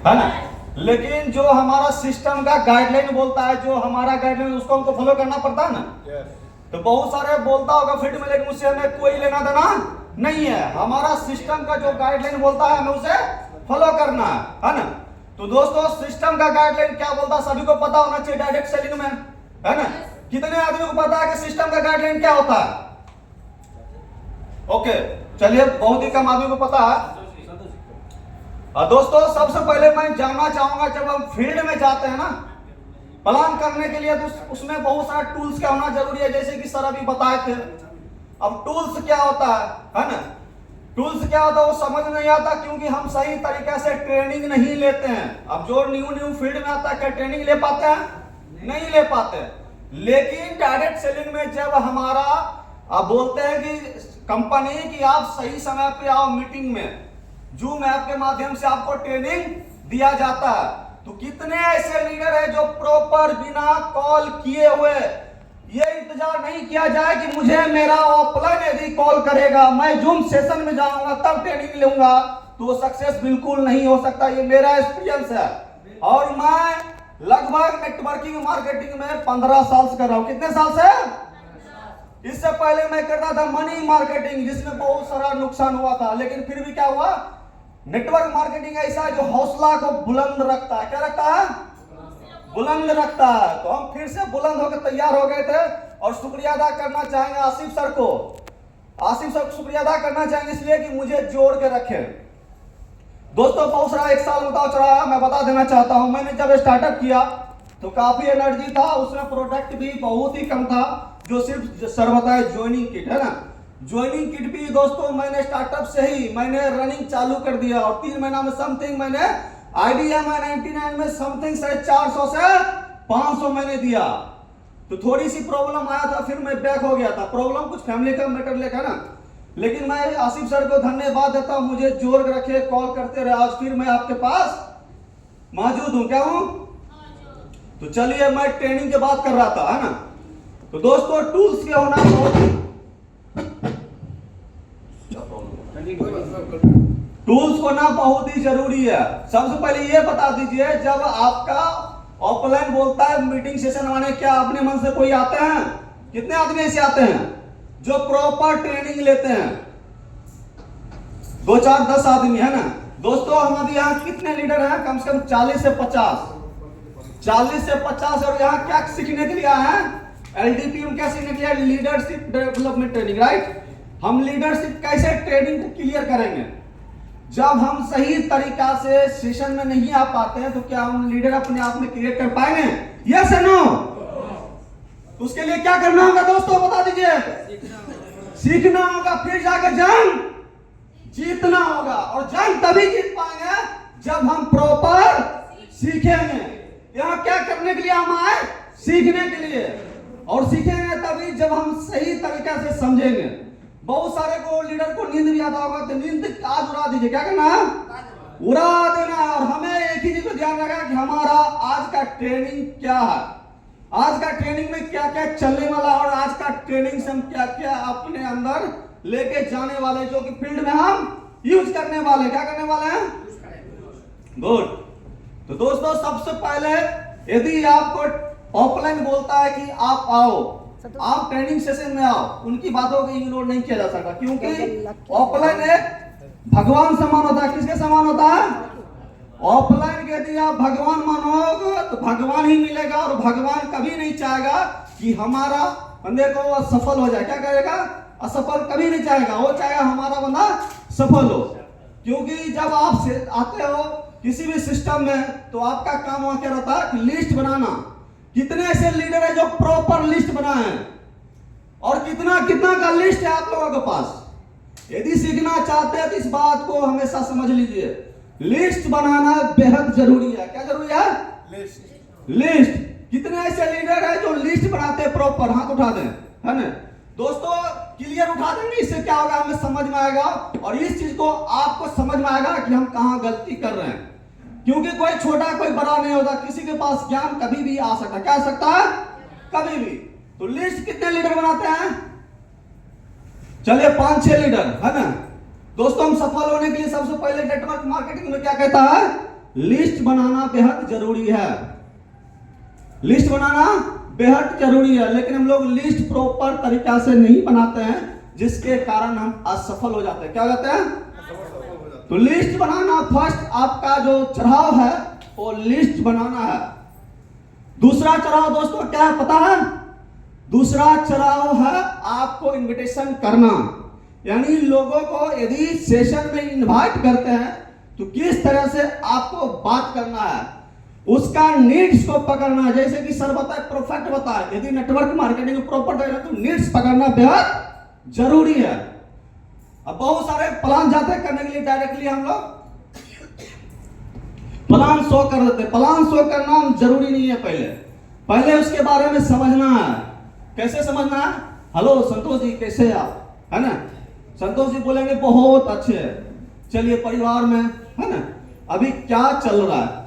है ना। लेकिन जो हमारा सिस्टम का गाइडलाइन बोलता है, जो हमारा गाइडलाइन उसको हमको फॉलो करना पड़ता है ना। तो बहुत सारे बोलता होगा फील्ड में, लेकिन उससे हमें कोई लेना देना नहीं है। हमारा सिस्टम का जो गाइडलाइन बोलता है हमें उसे फॉलो करना है ना। तो दोस्तों सिस्टम का गाइडलाइन क्या बोलता है सभी को पता होना चाहिए डायरेक्ट सेलिंग में, है ना। कितने आदमी को पता है कि सिस्टम का गाइडलाइन क्या होता है? ओके, चलिए बहुत ही कम आदमी को पता है। दोस्तों सबसे पहले मैं जानना चाहूंगा, जब हम फील्ड में जाते हैं ना प्लान करने के लिए, तो उसमें बहुत सारा टूल्स का होना जरूरी है, जैसे कि सर अभी बताए थे। अब टूल्स क्या होता है ना। टूल्स क्या होता है वो समझ नहीं आता, क्योंकि हम सही तरीके से ट्रेनिंग नहीं लेते हैं। अब जो न्यू फील्ड में आता है क्या ट्रेनिंग ले पाते हैं? नहीं ले पाते। लेकिन डायरेक्ट सेलिंग में जब हमारा आप बोलते हैं कि कंपनी की आप सही समय पे आओ मीटिंग में, जूम ऐप के माध्यम से आपको ट्रेनिंग दिया जाता है। तो कितने ऐसे लीडर है जो प्रॉपर बिना कॉल किए हुए ये इंतजार नहीं किया जाए कि मुझे मेरा ऑफलाइन यदि कॉल करेगा मैं जूम सेशन में जाऊंगा तब ट्रेनिंग लूंगा, तो सक्सेस बिल्कुल नहीं हो सकता। ये मेरा एक्सपीरियंस है। और मैं लगभग नेटवर्किंग मार्केटिंग में 15 साल से कर रहा हूं। कितने साल से? इससे पहले मैं करता था मनी मार्केटिंग, जिसमें बहुत सारा नुकसान हुआ था। लेकिन फिर भी क्या हुआ, नेटवर्क मार्केटिंग ऐसा है जो हौसला को बुलंद रखता है। क्या रखता है? बुलंद रखता है। तो हम फिर से बुलंद होकर तैयार हो गए थे, और शुक्रिया अदा करना चाहेंगे आसिफ सर को। आसिफ सर को शुक्रिया अदा करना चाहेंगे इसलिए कि मुझे जोड़ के रखे। दोस्तों बहुत सारा एक साल उतार चढ़ा मैं बता देना चाहता हूं। मैंने जब स्टार्टअप किया तो काफी एनर्जी था, उसमें प्रोडक्ट भी बहुत ही कम था, जो सिर्फ सर बताए ज्वाइनिंग किट है ना। ज्वाइनिंग किट भी दोस्तों मैंने स्टार्टअप से ही मैंने रनिंग चालू कर दिया, और 3 महीना में समथिंग मैंने IDMI 99 में समथिंग 450 से 500 मैंने दिया। तो थोड़ी सी प्रॉब्लम आया था, फिर मैं बैक हो गया था। प्रॉब्लम कुछ फैमिली का मैटर लेकर ना। लेकिन मैं आसिफ सर को धन्यवाद देता हूं, मुझे जोड़ के रखे, कॉल करते रहे। आज फिर मैं आपके पास मौजूद हूं। क्या हूं? तो चलिए मैं ट्रेनिंग की बात कर रहा था, है ना। तो दोस्तों टूल्स के होना बहुत टूल्स होना बहुत ही जरूरी है। सबसे पहले ये बता दीजिए, जब आपका ऑफलाइन बोलता है मीटिंग सेशन आने, क्या अपने मन से कोई आते हैं? कितने आदमी ऐसे आते हैं जो प्रॉपर ट्रेनिंग लेते हैं? 2 4 10 आदमी, है ना। दोस्तों हमारे यहाँ कितने लीडर हैं? कम से कम 40 से 50। 40 से 50। और यहाँ क्या सीखने के लिए आए हैं? LDP में क्या सीखने के लिए? Leadership development training, right. हम लीडरशिप कैसे ट्रेनिंग को क्लियर करेंगे? जब हम सही तरीका से सेशन में नहीं आ पाते हैं, तो क्या हम लीडर अपने आप में क्रिएट कर पाएंगे? यस या नो? उसके लिए क्या करना होगा दोस्तों बता दीजिए? सीखना होगा, फिर जाकर जंग जीतना होगा। और जंग तभी जीत पाएंगे जब हम प्रॉपर सीखेंगे। यहाँ क्या करने के लिए हम आए? सीखने के लिए। और सीखेंगे तभी जब हम सही तरीके से समझेंगे। बहुत सारे को लीडर को नींद भी आता होगा, तो नींद आज उड़ा दीजिए। क्या करना है? उड़ा देना है। और हमें एक ही चीज को ध्यान रखना कि हमारा आज का ट्रेनिंग क्या है, आज का ट्रेनिंग में क्या क्या चलने वाला, और आज का ट्रेनिंग से हम क्या क्या अपने अंदर लेके जाने वाले, जो कि फील्ड में हम यूज करने वाले। क्या करने वाले हैं? गुड। तो दोस्तों सबसे पहले यदि आपको ऑफलाइन बोलता है कि आप आओ, आप ट्रेनिंग सेशन में आओ, उनकी बातों को इग्नोर नहीं किया जा सकता, क्योंकि ऑफलाइन एक भगवान समान होता है। किसके समान होता है? ऑफलाइन के यदि आप भगवान मानोगे तो भगवान ही मिलेगा, और भगवान कभी नहीं चाहेगा कि हमारा बंदे को असफल हो जाए। क्या करेगा? असफल कभी नहीं चाहेगा, वो चाहेगा हमारा बंदा सफल हो। क्योंकि जब आप आते हो किसी भी सिस्टम में, तो आपका काम वहां क्या रहता है? लिस्ट बनाना। कितने ऐसे लीडर है जो प्रॉपर लिस्ट बनाए हैं? और कितना कितना का लिस्ट है आप लोगों के पास? यदि सीखना चाहते हैं तो इस बात को हमेशा समझ लीजिए, लिस्ट बनाना बेहद जरूरी है। क्या जरूरी है? लिस्ट। कितने ऐसे लीडर है जो लिस्ट बनाते हैं प्रॉपर? हाथ उठा दें, है ना। दोस्तों क्लियर उठा देंगे, इससे क्या होगा? हमें समझ में आएगा, और इस चीज को आपको समझ में आएगा कि हम कहां गलती कर रहे हैं। क्योंकि कोई छोटा कोई बड़ा नहीं होता, किसी के पास ज्ञान कभी भी आ सकता है। क्या आ सकता है? कभी भी। तो लिस्ट कितने लीडर बनाते हैं? चलिए 5-6 लीडर, है ना। दोस्तों हम सफल होने के लिए सबसे पहले नेटवर्क मार्केटिंग में क्या कहता है? लिस्ट बनाना बेहद जरूरी है, लिस्ट बनाना बेहद जरूरी है, लेकिन हम लोग लिस्ट प्रॉपर तरीका से नहीं बनाते हैं, जिसके कारण हम असफल हो जाते हैं। क्या हो जाते हैं? तो लिस्ट बनाना फर्स्ट आपका जो चढ़ाव है वो लिस्ट बनाना है। दूसरा चढ़ाव दोस्तों क्या है पता है? दूसरा चढ़ाव है आपको इनविटेशन करना, यानी लोगों को यदि सेशन में इनवाइट करते हैं तो किस तरह से आपको बात करना है, उसका नीड्स को पकड़ना है। जैसे कि सर बताए, परफेक्ट बताए, यदि नेटवर्क मार्केटिंग प्रॉपर रहेगा तो नीड्स पकड़ना बेहद जरूरी है। अब बहुत सारे प्लान जाते हैं करने के लिए, डायरेक्टली हम लोग प्लान शो कर देते हैं। प्लान शो करना जरूरी नहीं है, पहले उसके बारे में समझना है। कैसे समझना है? हेलो संतोष जी कैसे आप, है ना? संतोष जी बोलेंगे बहुत अच्छे है, चलिए परिवार में, है ना, अभी क्या चल रहा है,